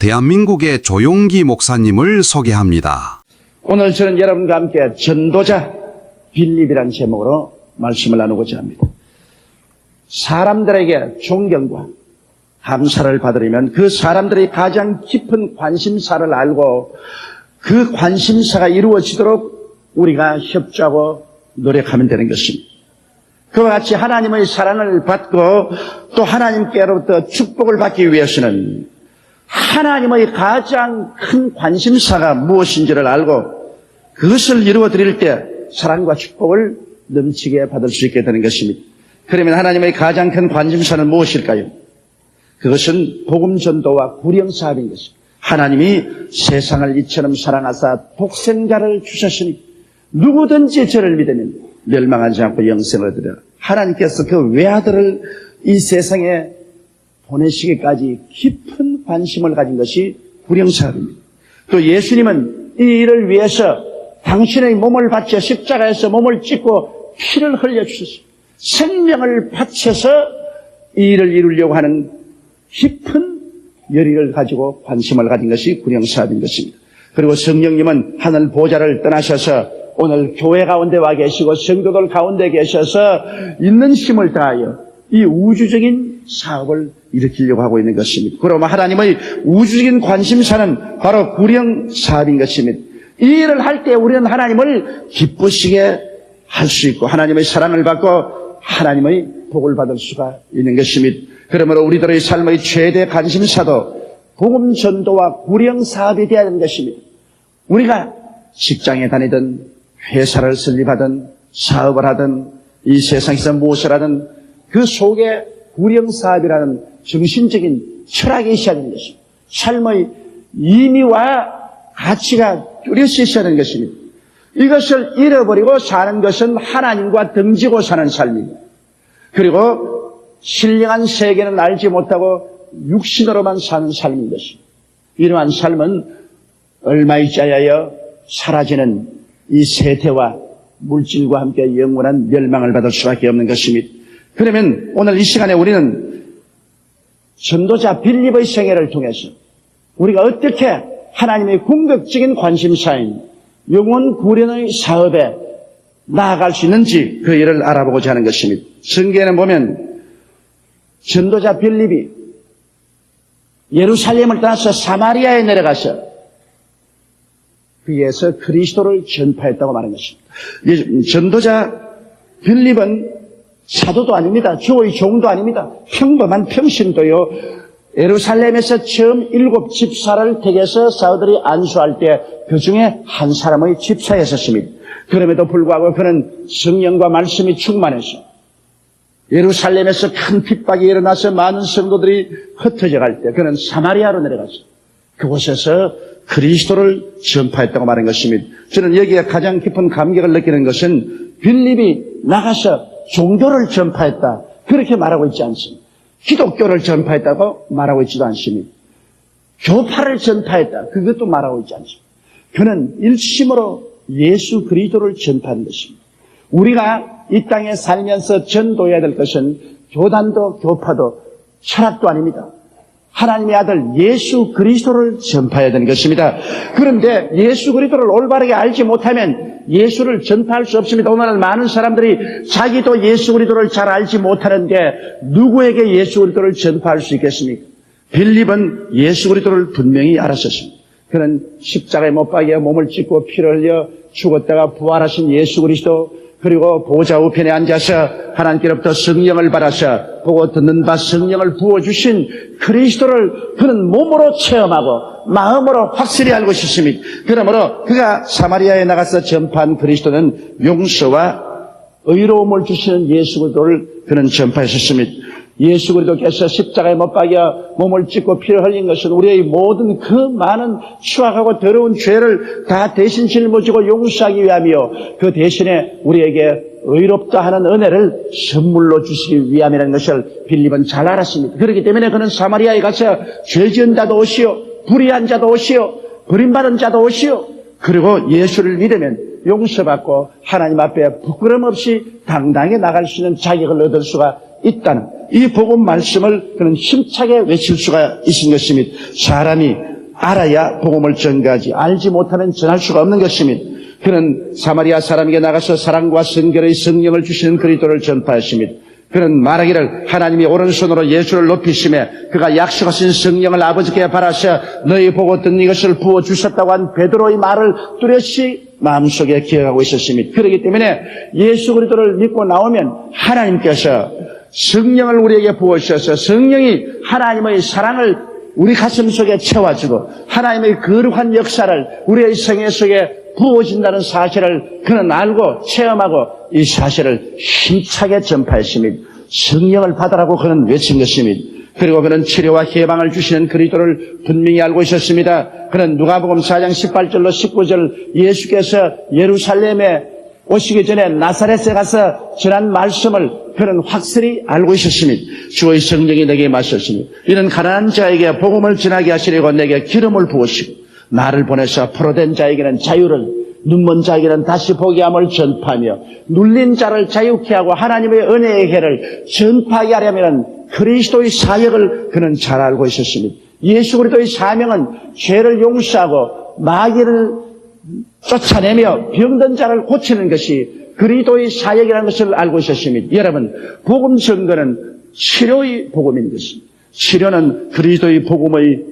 대한민국의 조용기 목사님을 소개합니다. 오늘 저는 여러분과 함께 전도자 빌립이라는 제목으로 말씀을 나누고자 합니다. 사람들에게 존경과 감사를 받으려면 그 사람들이 가장 깊은 관심사를 알고 그 관심사가 이루어지도록 우리가 협조하고 노력하면 되는 것입니다. 그와 같이 하나님의 사랑을 받고 또 하나님께로부터 축복을 받기 위해서는 하나님의 가장 큰 관심사가 무엇인지를 알고 그것을 이루어드릴 때 사랑과 축복을 넘치게 받을 수 있게 되는 것입니다. 그러면 하나님의 가장 큰 관심사는 무엇일까요? 그것은 복음 전도와 구령 사업인 것입니다. 하나님이 세상을 이처럼 사랑하사 독생자를 주셨으니 누구든지 저를 믿으면 멸망하지 않고 영생을 얻으리라. 하나님께서 그 외아들을 이 세상에 보내시기까지 깊은 관심을 가진 것이 구령 사업입니다. 또 예수님은 이 일을 위해서 당신의 몸을 바쳐 십자가에서 몸을 찢고 피를 흘려주셨습니다. 생명을 바쳐서 이 일을 이루려고 하는 깊은 열의를 가지고 관심을 가진 것이 구령 사업인 것입니다. 그리고 성령님은 하늘 보좌를 떠나셔서 오늘 교회 가운데 와 계시고 성도들 가운데 계셔서 있는 힘을 다하여 이 우주적인 사업을 일으키려고 하고 있는 것입니다. 그러면 하나님의 우주적인 관심사는 바로 구령 사업인 것입니다. 이 일을 할 때 우리는 하나님을 기쁘시게 할 수 있고 하나님의 사랑을 받고 하나님의 복을 받을 수가 있는 것입니다. 그러므로 우리들의 삶의 최대 관심사도 복음 전도와 구령 사업이 되어야 하는 것입니다. 우리가 직장에 다니든 회사를 설립하든 사업을 하든 이 세상에서 무엇을 하든 그 속에 구령 사업이라는 정신적인 철학이 있어야 하는 것입니다. 삶의 의미와 가치가 뚜렷이 있어야 하는 것입니다. 이것을 잃어버리고 사는 것은 하나님과 등지고 사는 삶입니다. 그리고 신령한 세계는 알지 못하고 육신으로만 사는 삶인 것입니다. 이러한 삶은 얼마 있자하여 사라지는 이 세태와 물질과 함께 영원한 멸망을 받을 수밖에 없는 것입니다. 그러면 오늘 이 시간에 우리는 전도자 빌립의 생애를 통해서 우리가 어떻게 하나님의 궁극적인 관심사인 영혼 구련의 사업에 나아갈 수 있는지 그 일을 알아보고자 하는 것입니다. 성경에는 보면 전도자 빌립이 예루살렘을 떠나서 사마리아에 내려가서 거기에서 그리스도를 전파했다고 말하는 것입니다. 전도자 빌립은 사도도 아닙니다. 주의 종도 아닙니다. 평범한 평신도요. 예루살렘에서 처음 7 집사를 택해서 사도들이 안수할 때 그 중에 한 사람의 집사였었습니다. 그럼에도 불구하고 그는 성령과 말씀이 충만해서 예루살렘에서 큰 핍박이 일어나서 많은 성도들이 흩어져 갈 때 그는 사마리아로 내려가서 그곳에서 그리스도를 전파했다고 말한 것입니다. 저는 여기에 가장 깊은 감격을 느끼는 것은 빌립이 나가서 종교를 전파했다 그렇게 말하고 있지 않습니다. 기독교를 전파했다고 말하고 있지도 않습니다. 교파를 전파했다 그것도 말하고 있지 않습니다. 그는 일심으로 예수 그리스도를 전파한 것입니다. 우리가 이 땅에 살면서 전도해야 될 것은 교단도 교파도 철학도 아닙니다. 하나님의 아들 예수 그리스도를 전파해야 되는 것입니다. 그런데 예수 그리스도를 올바르게 알지 못하면 예수를 전파할 수 없습니다. 오늘날 많은 사람들이 자기도 예수 그리스도를 잘 알지 못하는데 누구에게 예수 그리스도를 전파할 수 있겠습니까? 빌립은 예수 그리스도를 분명히 알았었습니다. 그는 십자가에 못 박여 몸을 찢고 피를 흘려 죽었다가 부활하신 예수 그리스도 그리고 보좌 우편에 앉아서 하나님께로부터 성령을 받아서 보고 듣는 바 성령을 부어주신 그리스도를 그는 몸으로 체험하고 마음으로 확실히 알고 있습니다. 그러므로 그가 사마리아에 나가서 전파한 그리스도는 용서와 의로움을 주시는 예수 그리스도를 그는 전파했었습니다. 예수 그리스도께서 십자가에 못 박여 몸을 찢고 피를 흘린 것은 우리의 모든 그 많은 추악하고 더러운 죄를 다 대신 짊어지고 용서하기 위함이요 그 대신에 우리에게 의롭다 하는 은혜를 선물로 주시기 위함이라는 것을 빌립은 잘 알았습니다. 그렇기 때문에 그는 사마리아에 가서 죄 지은 자도 오시오 불의한 자도 오시오 버림받은 자도 오시오 그리고 예수를 믿으면 용서받고 하나님 앞에 부끄럼 없이 당당히 나갈 수 있는 자격을 얻을 수가 있다는 이 복음 말씀을 그는 힘차게 외칠 수가 있는 것입니다. 사람이 알아야 복음을 전가하지 알지 못하면 전할 수가 없는 것입니다. 그는 사마리아 사람에게 나가서 사랑과 성결의 성령을 주시는 그리스도를 전파하십니다. 그는 말하기를 하나님이 오른손으로 예수를 높이시매 그가 약속하신 성령을 아버지께 바라셔 너희 보고 듣는 이것을 부어주셨다고 한 베드로의 말을 뚜렷이 마음속에 기억하고 있었습니다. 그렇기 때문에 예수 그리스도를 믿고 나오면 하나님께서 성령을 우리에게 부어주셔서 성령이 하나님의 사랑을 우리 가슴 속에 채워주고 하나님의 거룩한 역사를 우리의 생애 속에 부어진다는 사실을 그는 알고 체험하고 이 사실을 힘차게 전파했습니다. 성령을 받으라고 그는 외친 것입니다. 그리고 그는 치료와 해방을 주시는 그리스도를 분명히 알고 있었습니다. 그는 누가복음 4장 18절로 19절 예수께서 예루살렘에 오시기 전에 나사렛에 가서 전한 말씀을 그는 확실히 알고 있었습니다. 주의 성령이 내게 임하셨으니 이는 가난한 자에게 복음을 전하게 하시려고 내게 기름을 부으시고 나를 보내서 포로된 자에게는 자유를 눈먼 자에게는 다시 보게 함을 전파하며 눌린 자를 자유케 하고 하나님의 은혜의 해를 전파하게 하려면 그리스도의 사역을 그는 잘 알고 있었습니다. 예수 그리스도의 사명은 죄를 용서하고 마귀를 쫓아내며 병든 자를 고치는 것이 그리스도의 사역이라는 것을 알고 있었습니다. 여러분, 복음 선거는 치료의 복음인 것입니다. 치료는 그리스도의 복음의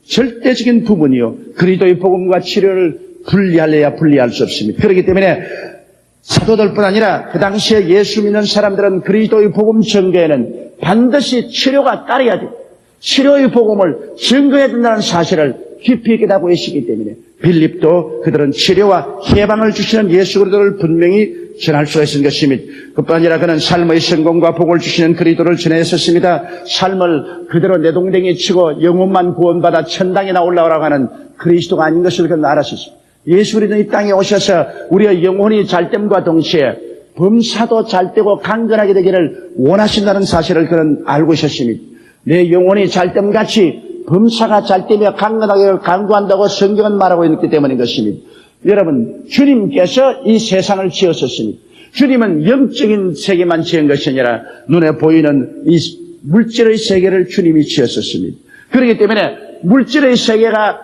절대적인 부분이요. 그리스도의 복음과 치료를 분리하려야 분리할 수 없습니다. 그렇기 때문에 사도들뿐 아니라 그 당시에 예수 믿는 사람들은 그리스도의 복음 전개에는 반드시 치료가 따라야 돼요. 치료의 복음을 증거해야 된다는 사실을 깊이 깨닫고 계시기 때문에 빌립도 그들은 치료와 해방을 주시는 예수 그리스도를 분명히 전할 수가 있는 것입니다. 그뿐 아니라 그는 삶의 성공과 복을 주시는 그리스도를 전했었습니다. 삶을 그대로 내동댕이 치고 영혼만 구원받아 천당에 올라오라고 하는 그리스도가 아닌 것을 그는 알았습니다. 예수 그리스도는 이 땅에 오셔서 우리의 영혼이 잘됨과 동시에 범사도 잘되고 강건하게 되기를 원하신다는 사실을 그는 알고 있었습니다. 내 영혼이 잘됨같이 범사가 잘되며 강건하게 강구한다고 성경은 말하고 있기 때문인 것입니다. 여러분, 주님께서 이 세상을 지으셨습니다. 주님은 영적인 세계만 지은 것이 아니라 눈에 보이는 이 물질의 세계를 주님이 지었었습니다. 그렇기 때문에 물질의 세계가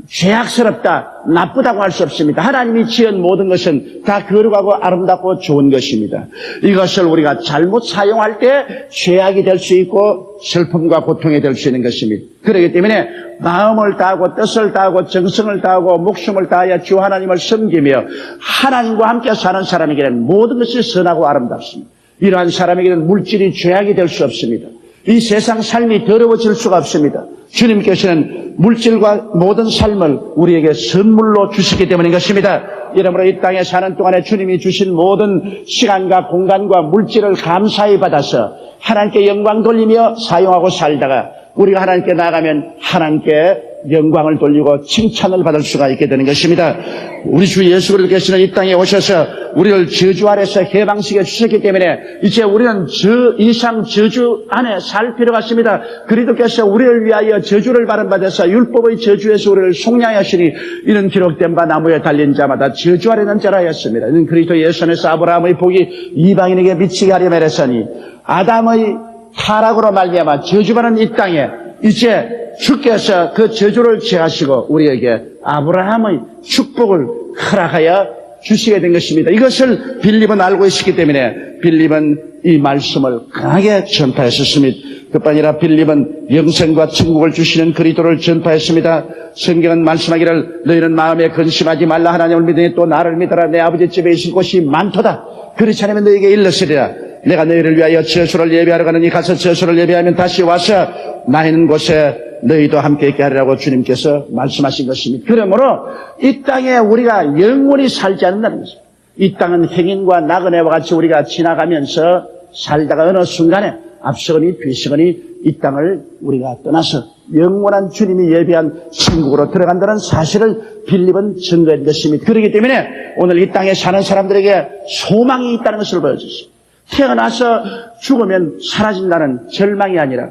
죄악스럽다, 나쁘다고 할 수 없습니다. 하나님이 지은 모든 것은 다 거룩하고 아름답고 좋은 것입니다. 이것을 우리가 잘못 사용할 때 죄악이 될 수 있고 슬픔과 고통이 될 수 있는 것입니다. 그렇기 때문에 마음을 다하고 뜻을 다하고 정성을 다하고 목숨을 다하여 주 하나님을 섬기며 하나님과 함께 사는 사람에게는 모든 것이 선하고 아름답습니다. 이러한 사람에게는 물질이 죄악이 될 수 없습니다. 이 세상 삶이 더러워질 수가 없습니다. 주님께서는 물질과 모든 삶을 우리에게 선물로 주시기 때문인 것입니다. 이러므로 이 땅에 사는 동안에 주님이 주신 모든 시간과 공간과 물질을 감사히 받아서 하나님께 영광 돌리며 사용하고 살다가 우리가 하나님께 나가면 하나님께 영광을 돌리고 칭찬을 받을 수가 있게 되는 것입니다. 우리 주 예수 그리스도께서는 이 땅에 오셔서 우리를 저주 아래서 해방시켜 주셨기 때문에 이제 우리는 저 이상 저주 안에 살 필요가 없습니다. 그리스도께서 우리를 위하여 저주를 받은 바 되사 율법의 저주에서 우리를 속량하시니 이는 기록된 바 나무에 달린 자마다 저주 아래 있는 자라 하였습니다. 이는 그리스도 예수 안에서 아브라함의 복이 이방인에게 미치게 하려 하였으니 아담의 타락으로 말미암아 저주받은 이 땅에 이제 주께서 그 저주를 제하시고 우리에게 아브라함의 축복을 허락하여 주시게 된 것입니다. 이것을 빌립은 알고 있었기 때문에 빌립은 이 말씀을 강하게 전파했었습니다. 그뿐 아니라 빌립은 영생과 천국을 주시는 그리스도를 전파했습니다. 성경은 말씀하기를 너희는 마음에 근심하지 말라 하나님을 믿으니 또 나를 믿어라 내 아버지 집에 있을 곳이 많도다. 그렇지 않으면 너희에게 일렀으리라. 내가 너희를 위하여 저수를 예배하러 가느니 가서 저수를 예배하면 다시 와서 나 있는 곳에 너희도 함께 있게 하리라고 주님께서 말씀하신 것입니다. 그러므로 이 땅에 우리가 영원히 살지 않는다는 것입니다. 이 땅은 행인과 나그네와 같이 우리가 지나가면서 살다가 어느 순간에 앞서거니 뒤서거니 이 땅을 우리가 떠나서 영원한 주님이 예비한 천국으로 들어간다는 사실을 빌립은 증거한 것입니다. 그렇기 때문에 오늘 이 땅에 사는 사람들에게 소망이 있다는 것을 보여주십니다. 태어나서 죽으면 사라진다는 절망이 아니라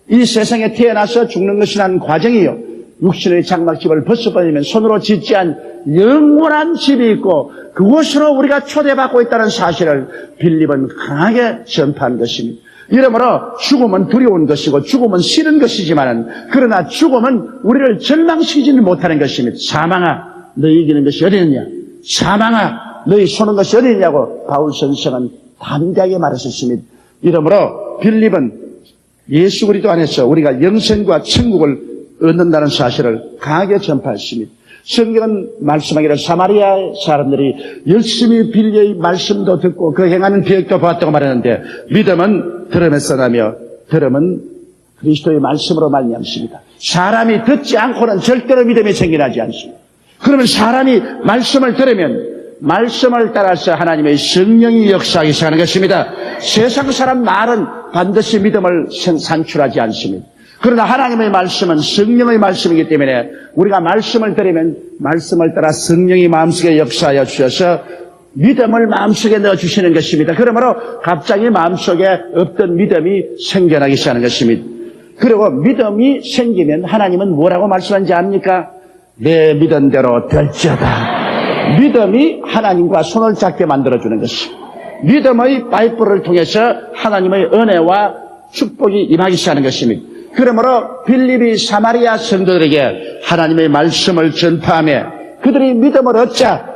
이 세상에 태어나서 죽는 것이 난 과정이요. 육신의 장막집을 벗어버리면 손으로 짓지 않은 영원한 집이 있고 그곳으로 우리가 초대받고 있다는 사실을 빌립은 강하게 전파한 것입니다. 이러므로 죽음은 두려운 것이고 죽음은 싫은 것이지만 그러나 죽음은 우리를 절망시키지는 못하는 것입니다. 사망아 너희 이기는 것이 어디 있느냐, 사망아 너희 쏘는 것이 어디 있냐고 바울 선생은 담대하게 말하셨습니다. 이러므로 빌립은 예수 그리스도 안에서 우리가 영생과 천국을 얻는다는 사실을 강하게 전파했습니다. 성경은 말씀하기를 사마리아 사람들이 열심히 빌려의 말씀도 듣고 그 행하는 계획도 보았다고 말하는데 믿음은 들음에서 나며 들음은 그리스도의 말씀으로 말미암습니다. 사람이 듣지 않고는 절대로 믿음이 생겨나지 않습니다. 그러면 사람이 말씀을 들으면 말씀을 따라서 하나님의 성령이 역사하기 시작하는 것입니다. 세상 사람 말은 반드시 믿음을 산출하지 않습니다. 그러나 하나님의 말씀은 성령의 말씀이기 때문에 우리가 말씀을 들으면 말씀을 따라 성령이 마음속에 역사하여 주셔서 믿음을 마음속에 넣어주시는 것입니다. 그러므로 갑자기 마음속에 없던 믿음이 생겨나기 시작하는 것입니다. 그리고 믿음이 생기면 하나님은 뭐라고 말씀하는지 압니까? 내 믿은 대로 될지어다. 믿음이 하나님과 손을 잡게 만들어주는 것입니다. 믿음의 파이프를 통해서 하나님의 은혜와 축복이 임하기 시작하는 것입니다. 그러므로 빌립이 사마리아 성도들에게 하나님의 말씀을 전파하며 그들이 믿음을 얻자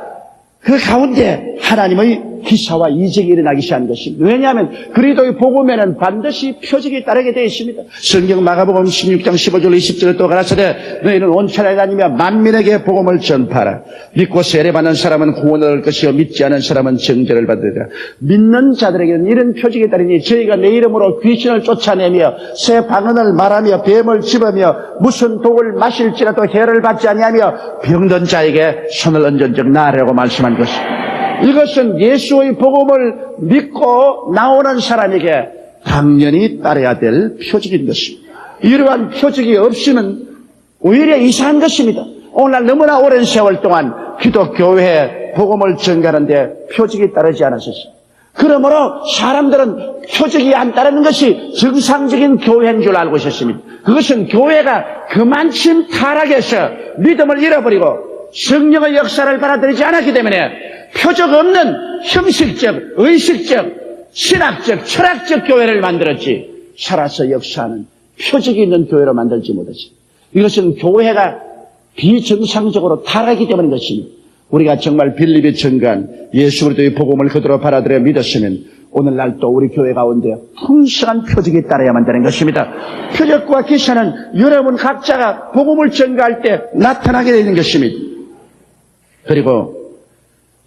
그 가운데 하나님의 기사와 이적이 일어나기 시작한 것입니다. 왜냐하면 그리스도의 복음에는 반드시 표적이 따르게 되어 있습니다. 성경 마가복음 16장 15절 20절에 또 가라사대 너희는 온 천하에 다니며 만민에게 복음을 전파하라. 믿고 세례받는 사람은 구원을 얻을 것이요 믿지 않은 사람은 정죄를 받으리라. 믿는 자들에게는 이런 표적이 따르니 저희가 내 이름으로 귀신을 쫓아내며 새 방언을 말하며 뱀을 집으며 무슨 독을 마실지라도 해를 받지 아니하며 병든 자에게 손을 얹은 적 나으라고 말씀한 것입니다. 이것은 예수의 복음을 믿고 나오는 사람에게 당연히 따라야 될 표적인 것입니다. 이러한 표적이 없이는 오히려 이상한 것입니다. 오늘날 너무나 오랜 세월 동안 기독교회에 복음을 전가하는데 표적이 따르지 않았었습니다. 그러므로 사람들은 표적이 안 따르는 것이 정상적인 교회인 줄 알고 있었습니다. 그것은 교회가 그만큼 타락해서 믿음을 잃어버리고 성령의 역사를 받아들이지 않았기 때문에 표적 없는 형식적, 의식적, 신학적, 철학적 교회를 만들었지 살아서 역사하는 표적이 있는 교회로 만들지 못했습니다. 이것은 교회가 비정상적으로 타락하기 때문인 것입니다. 우리가 정말 빌립이 전가한 예수 그리스도의 복음을 그대로 받아들여 믿었으면 오늘날 또 우리 교회 가운데 풍성한 표적이 따라야만 되는 것입니다. 표적과 기사는 여러분 각자가 복음을 전가할 때 나타나게 되는 것입니다. 그리고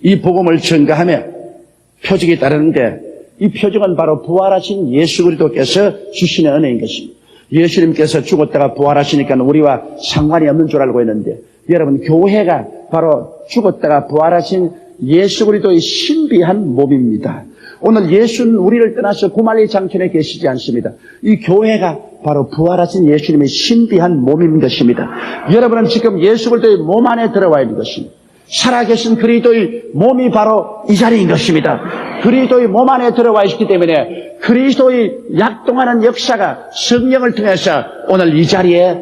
이 복음을 전가하며 표적이 따르는데 이 표적은 바로 부활하신 예수 그리스도께서 주시는 은혜인 것입니다. 예수님께서 죽었다가 부활하시니까 우리와 상관이 없는 줄 알고 있는데 여러분 교회가 바로 죽었다가 부활하신 예수 그리스도의 신비한 몸입니다. 오늘 예수는 우리를 떠나서 구말리 장천에 계시지 않습니다. 이 교회가 바로 부활하신 예수님의 신비한 몸인 것입니다. 여러분은 지금 예수 그리스도의 몸 안에 들어와 있는 것입니다. 살아계신 그리스도의 몸이 바로 이 자리인 것입니다. 그리스도의 몸 안에 들어와 있기 때문에 그리스도의 약동하는 역사가 성령을 통해서 오늘 이 자리에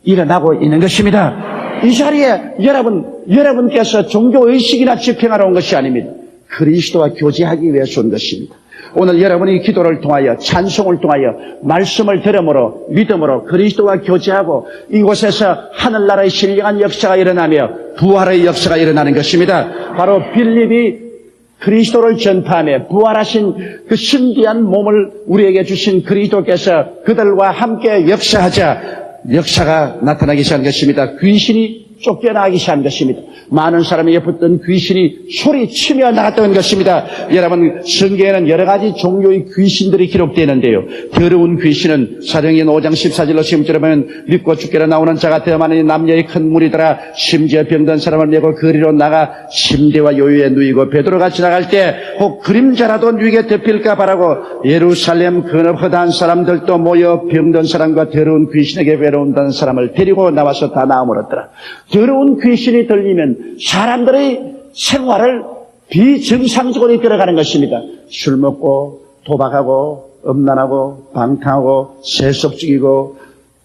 일어나고 있는 것입니다. 이 자리에 여러분께서 종교의식이나 집행하러 온 것이 아닙니다. 그리스도와 교제하기 위해서 온 것입니다. 오늘 여러분이 기도를 통하여 찬송을 통하여 말씀을 들음으로 믿음으로 그리스도와 교제하고 이곳에서 하늘나라의 신령한 역사가 일어나며 부활의 역사가 일어나는 것입니다. 바로 빌립이 그리스도를 전파하며 부활하신 그 신비한 몸을 우리에게 주신 그리스도께서 그들과 함께 역사가 나타나기 시작한 것입니다. 귀신이 쫓겨나기 시작한 것입니다. 많은 사람에게 붙던 귀신이 소리치며 나갔던 것입니다. 여러분 성경에는 여러 가지 종류의 귀신들이 기록되어 있는데요. 더러운 귀신은 사도행전 5장 14절로 15절에 보면 믿고 죽게로 나오는 자가 더 많으니 남녀의 큰 무리더라. 심지어 병든 사람을 메고 거리로 나가 침대와 요유에 누이고 베드로가 지나갈 때 혹 그림자라도 누이게 덮일까 바라고 예루살렘 근업 허다한 사람들도 모여 병든 사람과 더러운 귀신에게 외로운다는 사람을 데리고 나와서 다 나아물었더라. 더러운 귀신이 들리면 사람들의 생활을 비정상적으로 이끌어가는 것입니다. 술 먹고 도박하고 음란하고 방탕하고 세속적이고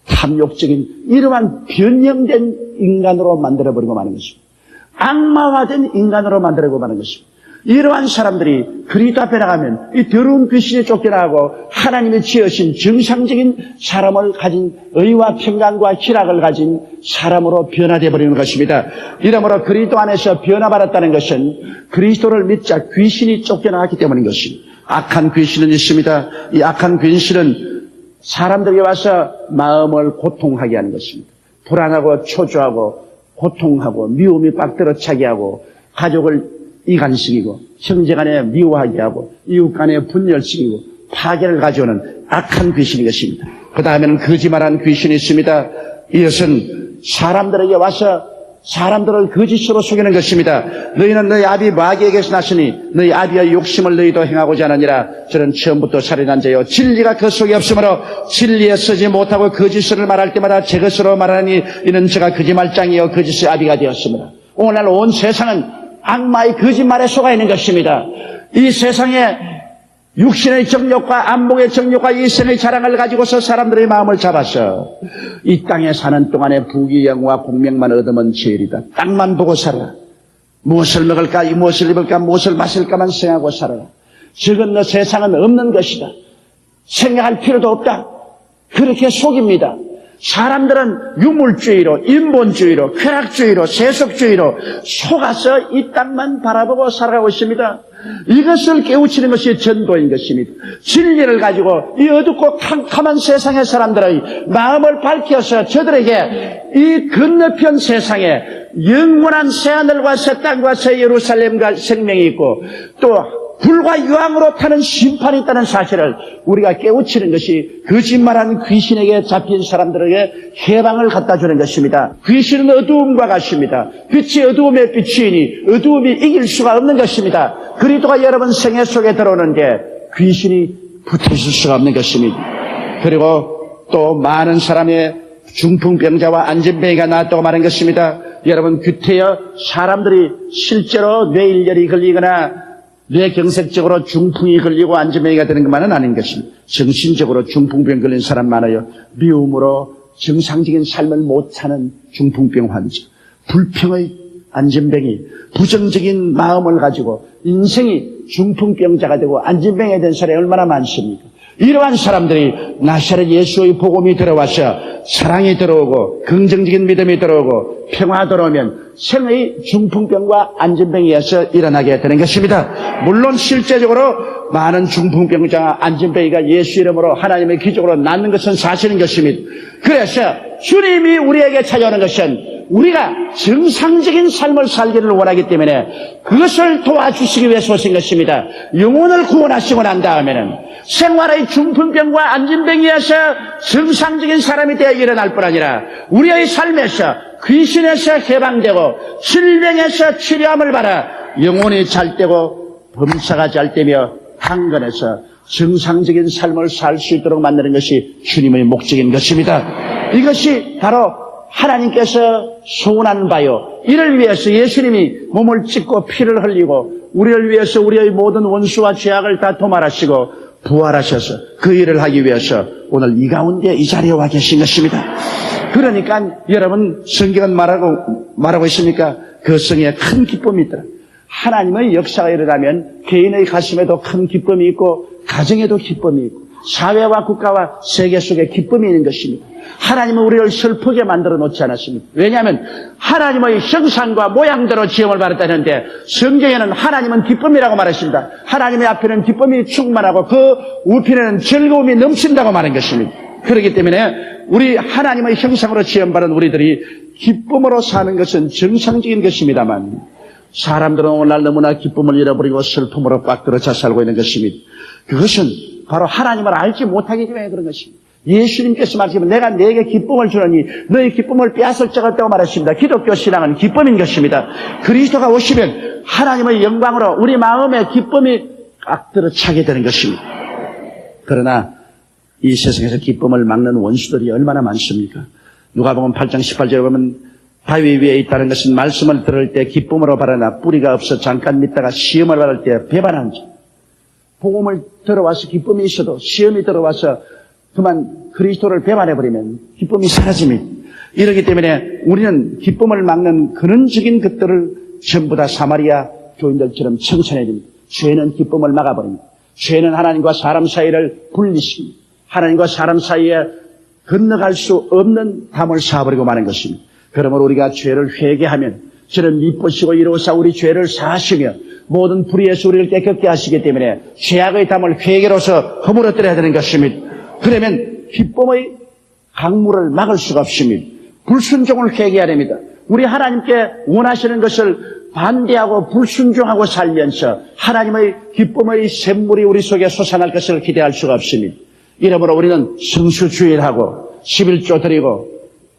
탐욕적인 이러한 변형된 인간으로 만들어버리고 마는 것입니다. 악마화된 인간으로 만들어버리고 마는 것입니다. 이러한 사람들이 그리스도 앞에 나가면 이 더러운 귀신이 쫓겨나고 하나님이 지으신 정상적인 사람을 가진 의와 평강과 희락을 가진 사람으로 변화되어 버리는 것입니다. 이러므로 그리스도 안에서 변화받았다는 것은 그리스도를 믿자 귀신이 쫓겨나갔기 때문인 것입니다. 악한 귀신은 있습니다. 이 악한 귀신은 사람들에게 와서 마음을 고통하게 하는 것입니다. 불안하고 초조하고 고통하고 미움이 빡들어차게 하고 가족을 이간시키고 형제간에 미워하게 하고 이웃간에 분열시키고 파괴를 가져오는 악한 귀신이 것입니다. 그 다음에는 거짓말한 귀신이 있습니다. 이것은 사람들에게 와서 사람들을 거짓으로 속이는 것입니다. 너희는 너희 아비 마귀에게서 났으니 너희 아비의 욕심을 너희도 행하고자 하느니라. 저는 처음부터 살인한 자요 진리가 그 속에 없으므로 진리에 서지 못하고 거짓을 말할 때마다 제 것으로 말하니 이는 제가 거짓말장이요 거짓의 아비가 되었습니다. 오늘날 온 세상은 악마의 거짓말에 속아 있는 것입니다. 이 세상에 육신의 정욕과 안목의 정욕과 이생의 자랑을 가지고서 사람들의 마음을 잡아서 이 땅에 사는 동안에 부귀영화 공명만 얻으면 죄이다. 땅만 보고 살아. 무엇을 먹을까, 무엇을 입을까, 무엇을 마실까만 생각하고 살아라. 적은 너 세상은 없는 것이다. 생각할 필요도 없다. 그렇게 속입니다. 사람들은 유물주의로, 인본주의로, 쾌락주의로, 세속주의로 속아서 이 땅만 바라보고 살아가고 있습니다. 이것을 깨우치는 것이 전도인 것입니다. 진리를 가지고 이 어둡고 캄캄한 세상의 사람들의 마음을 밝혀서 저들에게 이 건너편 세상에 영원한 새하늘과 새 땅과 새 예루살렘과 생명이 있고 또 불과 유황으로 타는 심판이 있다는 사실을 우리가 깨우치는 것이 거짓말한 귀신에게 잡힌 사람들에게 해방을 갖다 주는 것입니다. 귀신은 어두움과 같습니다. 빛이 어두움의 빛이니 어두움이 이길 수가 없는 것입니다. 그리스도가 여러분 생애 속에 들어오는데 귀신이 붙어있을 수가 없는 것입니다. 그리고 또 많은 사람의 중풍병자와 안진뱅이가 나왔다고 말한 것입니다. 여러분 귀태여 사람들이 실제로 뇌일열이 걸리거나 뇌경색적으로 중풍이 걸리고 안진뱅이가 되는 것만은 아닌 것입니다. 정신적으로 중풍병 걸린 사람 많아요. 미움으로 정상적인 삶을 못 사는 중풍병 환자, 불평의 안진뱅이, 부정적인 마음을 가지고 인생이 중풍병자가 되고 안진뱅이가 된 사람이 얼마나 많습니까? 이러한 사람들이 나사렛 예수의 복음이 들어와서 사랑이 들어오고 긍정적인 믿음이 들어오고 평화 들어오면 생의 중풍병과 안진뱅이에서 일어나게 되는 것입니다. 물론 실제적으로 많은 중풍병자와 안진뱅이가 예수 이름으로 하나님의 기적으로 낫는 것은 사실인 것입니다. 그래서 주님이 우리에게 찾아오는 것은 우리가 정상적인 삶을 살기를 원하기 때문에 그것을 도와주시기 위해서 오신 것입니다. 영혼을 구원하시고 난 다음에는 생활의 중풍병과 안진뱅이에서 정상적인 사람이 되어 일어날 뿐 아니라 우리의 삶에서 귀신에서 해방되고 질병에서 치료함을 받아 영혼이 잘되고 범사가 잘되며 강건해서 정상적인 삶을 살 수 있도록 만드는 것이 주님의 목적인 것입니다. 이것이 바로 하나님께서 소원하는 바요. 이를 위해서 예수님이 몸을 찢고 피를 흘리고 우리를 위해서 우리의 모든 원수와 죄악을 다 도말하시고 부활하셔서 그 일을 하기 위해서 오늘 이 가운데 이 자리에 와 계신 것입니다. 그러니까 여러분 성경은 말하고 있습니까? 그 성에 큰 기쁨이 있더라. 하나님의 역사가 일어나면 개인의 가슴에도 큰 기쁨이 있고 가정에도 기쁨이 있고 사회와 국가와 세계 속에 기쁨이 있는 것입니다. 하나님은 우리를 슬프게 만들어 놓지 않았습니다. 왜냐하면 하나님의 형상과 모양대로 지음을 받았다는데 성경에는 하나님은 기쁨이라고 말했습니다. 하나님의 앞에는 기쁨이 충만하고 그 우편에는 즐거움이 넘친다고 말한 것입니다. 그렇기 때문에 우리 하나님의 형상으로 지음받은 우리들이 기쁨으로 사는 것은 정상적인 것입니다만 사람들은 오늘날 너무나 기쁨을 잃어버리고 슬픔으로 빡들어차 살고 있는 것입니다. 그것은 바로 하나님을 알지 못하기 때문에 그런 것입니다. 예수님께서 말씀하시면 내가 너에게 기쁨을 주느니 너의 기쁨을 빼앗을 자가 없다고 말했습니다. 기독교 신앙은 기쁨인 것입니다. 그리스도가 오시면 하나님의 영광으로 우리 마음에 기쁨이 깍들어 차게 되는 것입니다. 그러나 이 세상에서 기쁨을 막는 원수들이 얼마나 많습니까? 누가복음 8장 18절에 보면 바위 위에 있다는 것은 말씀을 들을 때 기쁨으로 바라나 뿌리가 없어 잠깐 믿다가 시험을 받을 때 배반한 자. 복음을 들어와서 기쁨이 있어도 시험이 들어와서 그만 그리스도를 배반해버리면 기쁨이 사라집니다. 이러기 때문에 우리는 기쁨을 막는 근원적인 것들을 전부 다 사마리아 교인들처럼 청천해야 됩니다. 죄는 기쁨을 막아버립니다. 죄는 하나님과 사람 사이를 분리시킵니다. 하나님과 사람 사이에 건너갈 수 없는 담을 쌓아버리고 마는 것입니다. 그러므로 우리가 죄를 회개하면 저는 미쁘시고 이로써 우리 죄를 사하시며 모든 불의에서 우리를 깨끗게 하시기 때문에 죄악의 담을 회개로서 허물어뜨려야 되는 것입니다. 그러면 기쁨의 강물을 막을 수가 없습니다. 불순종을 회개해야 됩니다. 우리 하나님께 원하시는 것을 반대하고 불순종하고 살면서 하나님의 기쁨의 샘물이 우리 속에 솟아날 것을 기대할 수가 없습니다. 이러므로 우리는 성수주일하고 11조 드리고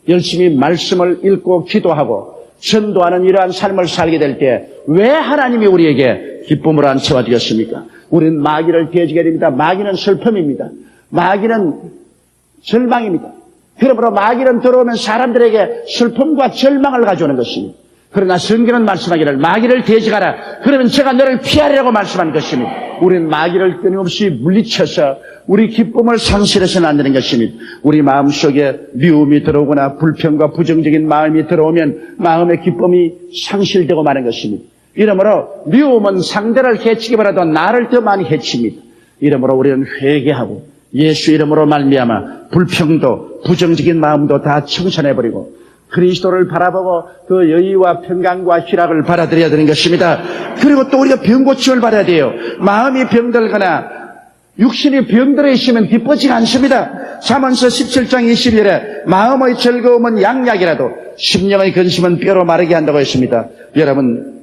열심히 말씀을 읽고 기도하고 전도하는 이러한 삶을 살게 될 때 왜 하나님이 우리에게 기쁨을 안쳐와 주셨습니까? 우리는 마귀를 대적해야 됩니다. 마귀는 슬픔입니다. 마귀는 절망입니다. 그러므로 마귀는 들어오면 사람들에게 슬픔과 절망을 가져오는 것입니다. 그러나 성경은 말씀하기를 마귀를 대적하라. 그러면 제가 너를 피하리라고 말씀한 것입니다. 우리는 마귀를 끊임없이 물리쳐서 우리 기쁨을 상실해서는 안 되는 것입니다. 우리 마음속에 미움이 들어오거나 불평과 부정적인 마음이 들어오면 마음의 기쁨이 상실되고 마는 것입니다. 이러므로 미움은 상대를 해치기보다도 나를 더 많이 해칩니다. 이러므로 우리는 회개하고 예수 이름으로 말미암아 불평도 부정적인 마음도 다 청산해버리고 그리스도를 바라보고 그 여의와 평강과 희락을 받아들여야 되는 것입니다. 그리고 또 우리가 병고침을 받아야 돼요. 마음이 병들거나 육신이 병들어 있으면 기쁘지 않습니다. 잠언서 17장 20절에 마음의 즐거움은 양약이라도 심령의 근심은 뼈로 마르게 한다고 했습니다. 여러분,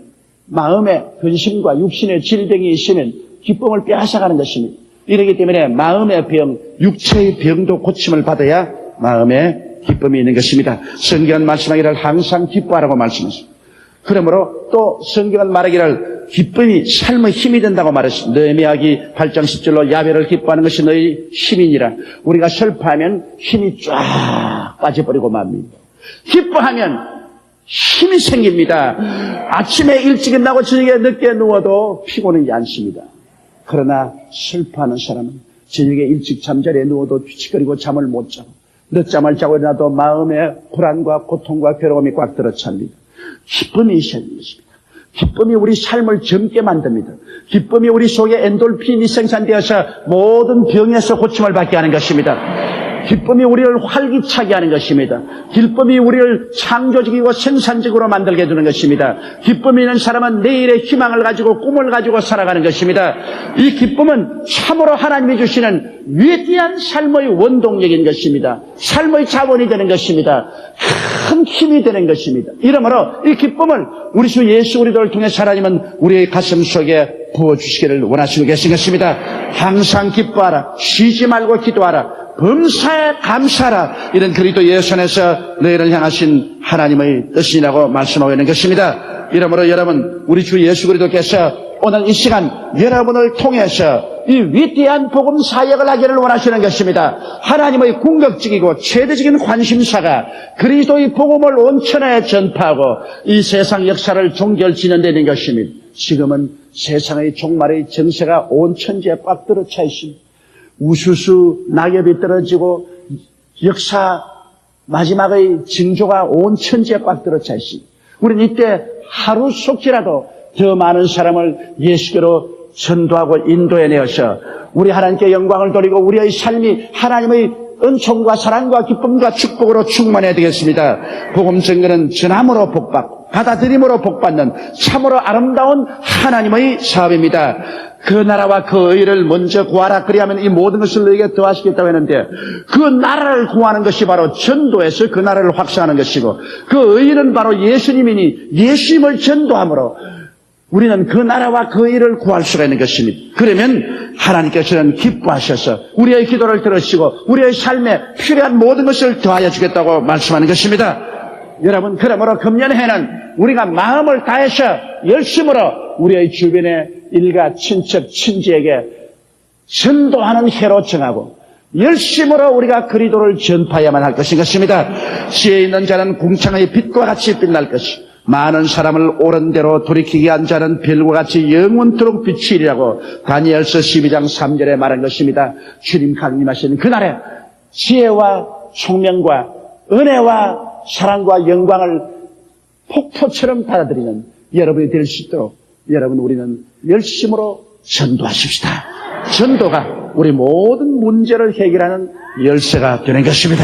마음에 근심과 육신의 질병이 있으면 기쁨을 빼앗아가는 것입니다. 이렇기 때문에 마음의 병, 육체의 병도 고침을 받아야 마음에 기쁨이 있는 것입니다. 성경은 말씀하기를 항상 기뻐하라고 말씀하십니다. 그러므로 또 성경은 말하기를 기쁨이 삶의 힘이 된다고 말했습니다. 느헤미야기 8장 10절로 야훼를 기뻐하는 것이 너희 힘이니라. 우리가 슬퍼하면 힘이 쫙 빠져버리고 맙니다. 기뻐하면 힘이 생깁니다. 아침에 일찍 일어나고 저녁에 늦게 누워도 피곤하지 않습니다. 그러나 슬퍼하는 사람은 저녁에 일찍 잠자리에 누워도 뒤척거리고 잠을 못 자고 늦잠을 자고 일어나도 마음에 불안과 고통과 괴로움이 꽉 들어찹니다. 기쁨이 있어야 되는 것입니다. 기쁨이 우리 삶을 젊게 만듭니다. 기쁨이 우리 속에 엔돌핀이 생산되어서 모든 병에서 고침을 받게 하는 것입니다. 기쁨이 우리를 활기차게 하는 것입니다. 기쁨이 우리를 창조적이고 생산적으로 만들게 해주는 것입니다. 기쁨이 있는 사람은 내일의 희망을 가지고 꿈을 가지고 살아가는 것입니다. 이 기쁨은 참으로 하나님이 주시는 위대한 삶의 원동력인 것입니다. 삶의 자원이 되는 것입니다. 큰 힘이 되는 것입니다. 이러므로 이 기쁨을 우리 주 예수 그리스도를 통해서 하나님은 우리의 가슴 속에 부어주시기를 원하시고 계신 것입니다. 항상 기뻐하라. 쉬지 말고 기도하라. 범사에 감사하라. 이런 그리스도 예수 안에서 너희를 향하신 하나님의 뜻이라고 말씀하고 있는 것입니다. 이러므로 여러분, 우리 주 예수 그리스도께서 오늘 이 시간 여러분을 통해서 이 위대한 복음 사역을 하기를 원하시는 것입니다. 하나님의 궁극적이고 최대적인 관심사가 그리스도의 복음을 온천에 전파하고 이 세상 역사를 종결짓는 데 있는 것입니다. 지금은 세상의 종말의 정세가 온 천지에 꽉 들어차 있습니다. 우수수 낙엽이 떨어지고 역사 마지막의 징조가 온 천지에 꽉 들어차 있습니다. 우리는 이때 하루 속지라도 더 많은 사람을 예수께로 전도하고 인도해내어서 우리 하나님께 영광을 돌리고 우리의 삶이 하나님의 은총과 사랑과 기쁨과 축복으로 충만해야 되겠습니다. 복음 증거는 전함으로 복받고 받아들임으로 복받는 참으로 아름다운 하나님의 사업입니다. 그 나라와 그 의를 먼저 구하라. 그리하면 이 모든 것을 너에게 더하시겠다고 했는데 그 나라를 구하는 것이 바로 전도에서 그 나라를 확산하는 것이고 그 의는 바로 예수님이니 예수님을 전도함으로 우리는 그 나라와 그 일을 구할 수가 있는 것입니다. 그러면 하나님께서는 기뻐하셔서 우리의 기도를 들으시고 우리의 삶에 필요한 모든 것을 더하여 주겠다고 말씀하는 것입니다. 여러분, 그러므로 금년에는 우리가 마음을 다해서 열심으로 우리의 주변의 일가, 친척, 친지에게 전도하는 해로 정하고 열심으로 우리가 그리스도를 전파해야만 할 것입니다. 지혜 있는 자는 궁창의 빛과 같이 빛날 것이고 많은 사람을 옳은 대로 돌이키게 한 자는 별과 같이 영원토록 비추리라고 다니엘서 12장 3절에 말한 것입니다. 주님 강림하시는 그날에 지혜와 총명과 은혜와 사랑과 영광을 폭포처럼 받아들이는 여러분이 될 수 있도록 여러분, 우리는 열심으로 전도하십시다. 전도가 우리 모든 문제를 해결하는 열쇠가 되는 것입니다.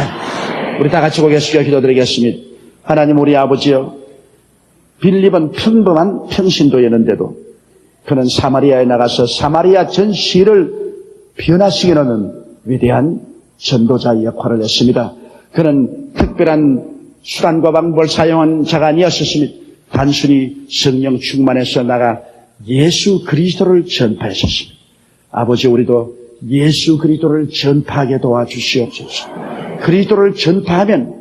우리 다 같이 고개 숙여 기도드리겠습니다. 하나님 우리 아버지여, 빌립은 평범한 평신도였는데도 그는 사마리아에 나가서 사마리아 전 시를 변화시켜 놓는 위대한 전도자 역할을 했습니다. 그는 특별한 수단과 방법을 사용한 자가 아니었습니다. 단순히 성령 충만해서 나가 예수 그리스도를 전파했었습니다. 아버지, 우리도 예수 그리스도를 전파하게 도와주시옵소서. 그리스도를 전파하면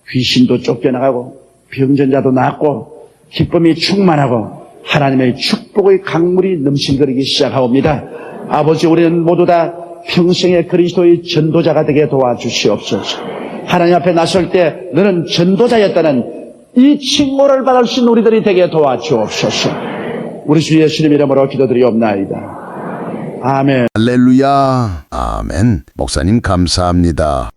귀신도 쫓겨나가고 병전자도 낫고 기쁨이 충만하고 하나님의 축복의 강물이 넘실거리기 시작하옵니다. 아버지, 우리는 모두 다 평생의 그리스도의 전도자가 되게 도와주시옵소서. 하나님 앞에 나설 때 너는 전도자였다는 이 칭호를 받을 수 있는 우리들이 되게 도와주옵소서. 우리 주 예수님 이름으로 기도드리옵나이다. 아멘. 할렐루야. 아멘. 목사님 감사합니다.